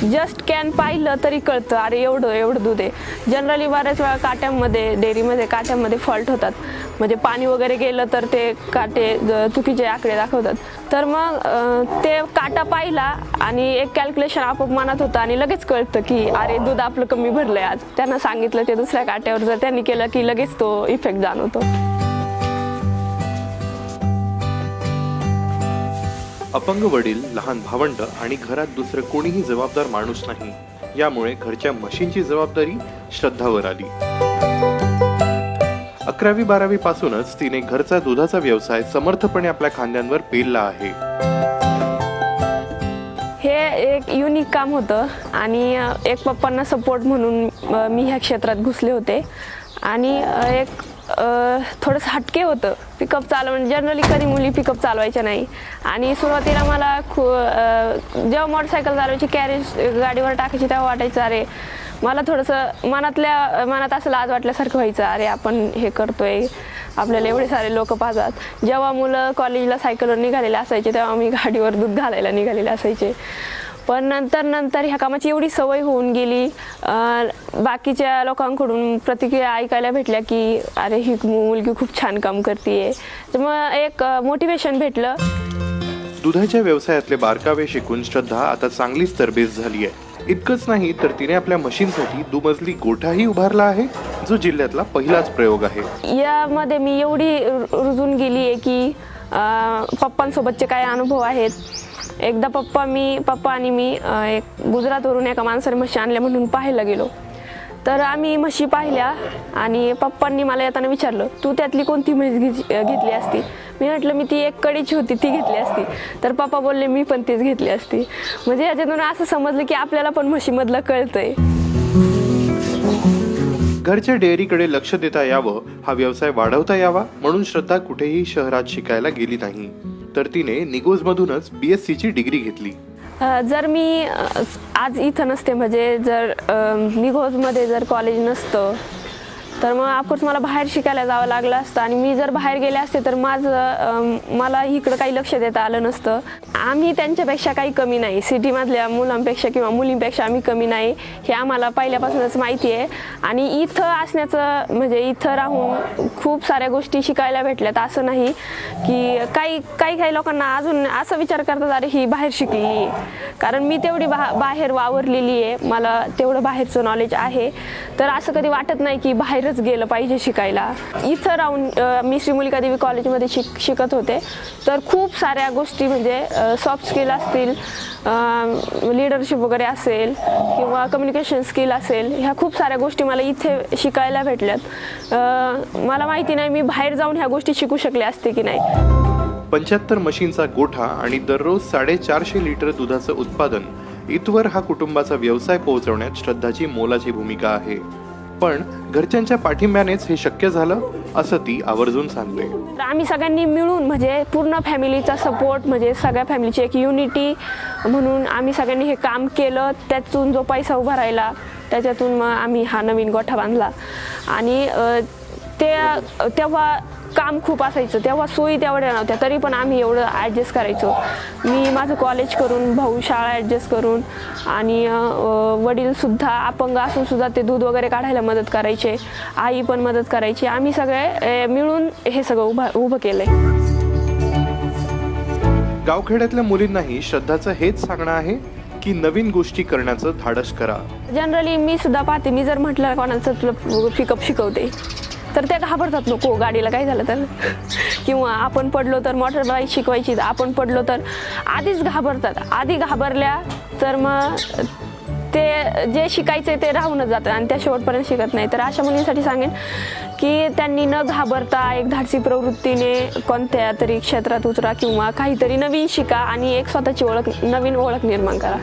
Just can पाहिलं तरी कळतं अरे एवढं एवढं दूध आहे. जनरली बऱ्याच वेळा काट्यामध्ये डेअरीमध्ये काट्यामध्ये फॉल्ट होतात, म्हणजे पाणी वगैरे गेलं तर ते काटे चुकीचे आकडे दाखवतात. तर मग ते काटा पाहिला आणि एक कॅल्क्युलेशन आपोआप मनात होतं आणि लगेच कळतं की अरे दूध आपलं कमी भरलंय आज. त्यांना सांगितलं ते दुसऱ्या काट्यावर जर त्यांनी केलं की लगेच तो इफेक्ट जाणवतो. अपंग वडील, लहान भावंड आणि घरात दुसरं कोणीही जबाबदार माणूस नाही, यामुळे घरच्या म्हशींची जबाबदारी श्रद्धावर आली. 11वी-12वी पासूनच तिने घरचा दुधाचा व्यवसाय समर्थपणे आपल्या खांद्यांवर पेलला आहे. हे एक युनिक काम होतं आणि एक पप्पांना सपोर्ट म्हणून मी ह्या क्षेत्रात घुसले होते आणि एक थोडंसं हटके होतं पिकअप चालवणं. जनरली कधी मुली पिकअप चालवायच्या नाही आणि सुरुवातीला मला जेव्हा मोटरसायकल चालवायची कॅरेज गाडीवर टाकायची तेव्हा वाटायचं अरे मला थोडंसं मनात असं लाज वाटल्यासारखं व्हायचं, अरे आपण हे करतोय, आपल्याला एवढे सारे लोक पाहतात. जेव्हा मुलं कॉलेजला सायकलवर निघालेले असायचे तेव्हा मी गाडीवर दूध घालायला निघालेले असायचे. पण नंतर ह्या कामाची एवढी सवय होऊन गेली, बाकीच्या लोकांकडून प्रतिक्रिया ऐकायला भेटल्या की अरे ही मुलगी खूप छान काम करते. तर मग एक मोटिवेशन भेटलं. दुधाच्या व्यवसायातले बारकावे शिकून श्रद्धा आता चांगलीच तरबेज झाली आहे. इतकंच नाही तर तिने आपल्या मशीनसाठी दुमजली गोठाही उभारला आहे, जो जिल्ह्यातला पहिलाच प्रयोग आहे. यामध्ये मी एवढी रुजून गेली आहे की पप्पांसोबतचे काय अनुभव आहेत. एकदा पप्पा आणि मी एक गुजरातवरून एका माणसाने म्हशी आणल्या म्हणून पाहायला गेलो. तर आम्ही म्हशी पाहिल्या आणि पप्पांनी मला येताना विचारलं तू त्यातली कोणती म्हैस घेतली असती. मी म्हटलं मी ती एक कडीची होती ती घेतली असती. तर पप्पा बोलले मी पण तीच घेतली असती. म्हणजे याच्यातून असं समजलं की आपल्याला पण म्हशीमधलं कळतंय. घरच्या डेअरीकडे लक्ष देता यावं, हा व्यवसाय वाढवता यावा म्हणून श्रद्धा कुठेही शहरात शिकायला गेली नाही, तर तिने निगोजमधूनच BSc डिग्री घेतली. जर मी आज इथं नसते, म्हणजे जर निगोजमध्ये जर कॉलेज नसतं तर मग ऑफकोर्स मला बाहेर शिकायला जावं लागलं असतं आणि मी जर बाहेर गेले असते तर मला इकडं काही लक्ष देता आलं नसतं. आम्ही त्यांच्यापेक्षा काही कमी नाही, सिटीमधल्या मुलांपेक्षा किंवा मुलींपेक्षा आम्ही कमी नाही हे आम्हाला पहिल्यापासूनच माहिती आहे. आणि इथं असण्याचं म्हणजे इथं राहून खूप साऱ्या गोष्टी शिकायला भेटल्यात. असं नाही की काही लोकांना अजून असा विचार करतात अरे ही बाहेर शिकलेली आहे, कारण मी तेवढी बाहेर वावरलेली आहे, मला तेवढं बाहेरचं नॉलेज आहे. तर असं कधी वाटत नाही की बाहेर गेलं पाहिजे शिकायला. इथं राहून मी श्री मुलिका देवी कॉलेजमध्ये शिकत होते. तर खूप साऱ्या गोष्टी म्हणजे सॉफ्ट स्किल असतील, लीडरशिप वगैरे असेल किंवा कम्युनिकेशन स्किल असेल, ह्या खूप साऱ्या गोष्टी मला इथे शिकायला भेटल्यात. मला माहिती नाही मी बाहेर जाऊन ह्या गोष्टी शिकू शकले असते की नाही. 75 म्हशींचा गोठा आणि दररोज 450 लिटर दुधाचं उत्पादन, इथवर हा कुटुंबाचा व्यवसाय पोहोचवण्यात श्रद्धाची मोलाची भूमिका आहे. पण घरच्यांच्या पाठिंब्यानेच हे शक्य झालं असं ती आवर्जून सांगते. आम्ही सगळ्यांनी मिळून म्हणजे पूर्ण फॅमिलीचा सपोर्ट, म्हणजे सगळ्या फॅमिलीची एक युनिटी म्हणून आम्ही सगळ्यांनी हे काम केलं. त्यातून जो पैसा उभा राहिला त्याच्यातून मग आम्ही हा नवीन गोठा बांधला. आणि तेव्हा काम खूप असायचं, तेव्हा सोयी तेवढ्या नव्हत्या, तरी पण आम्ही एवढं ॲडजस्ट करायचो. मी माझं कॉलेज करून, भाऊ शाळा ॲडजस्ट करून आणि वडीलसुद्धा अपंग असून सुद्धा ते दूध वगैरे काढायला मदत करायचे, आई पण मदत करायची. आम्ही सगळे मिळून हे सगळं उभं केलंय. गावखेड्यातल्या मुलींनाही श्रद्धाचं हेच सांगणं आहे की नवीन गोष्टी करण्याचं धाडस करा. जनरली मी सुद्धा पाहते, मी जर म्हटलं कोणाचं तुला पिकअप शिकवते तर त्या घाबरतात, नको गाडीला काय झालं तर, किंवा आपण पडलो तर मोटर बाईक शिकवायची आपण पडलो तर आधीच घाबरतात. आधी घाबरल्या तर मग ते जे शिकायचे ते राहूनच जातं आणि त्या शेवटपर्यंत शिकत नाही. तर अशा मुलींसाठी सांगेन की त्यांनी न घाबरता एक धाडसी प्रवृत्तीने कोणत्या तरी क्षेत्रात उतरा किंवा काहीतरी नवीन शिका आणि एक स्वतःची नवीन ओळख निर्माण करा.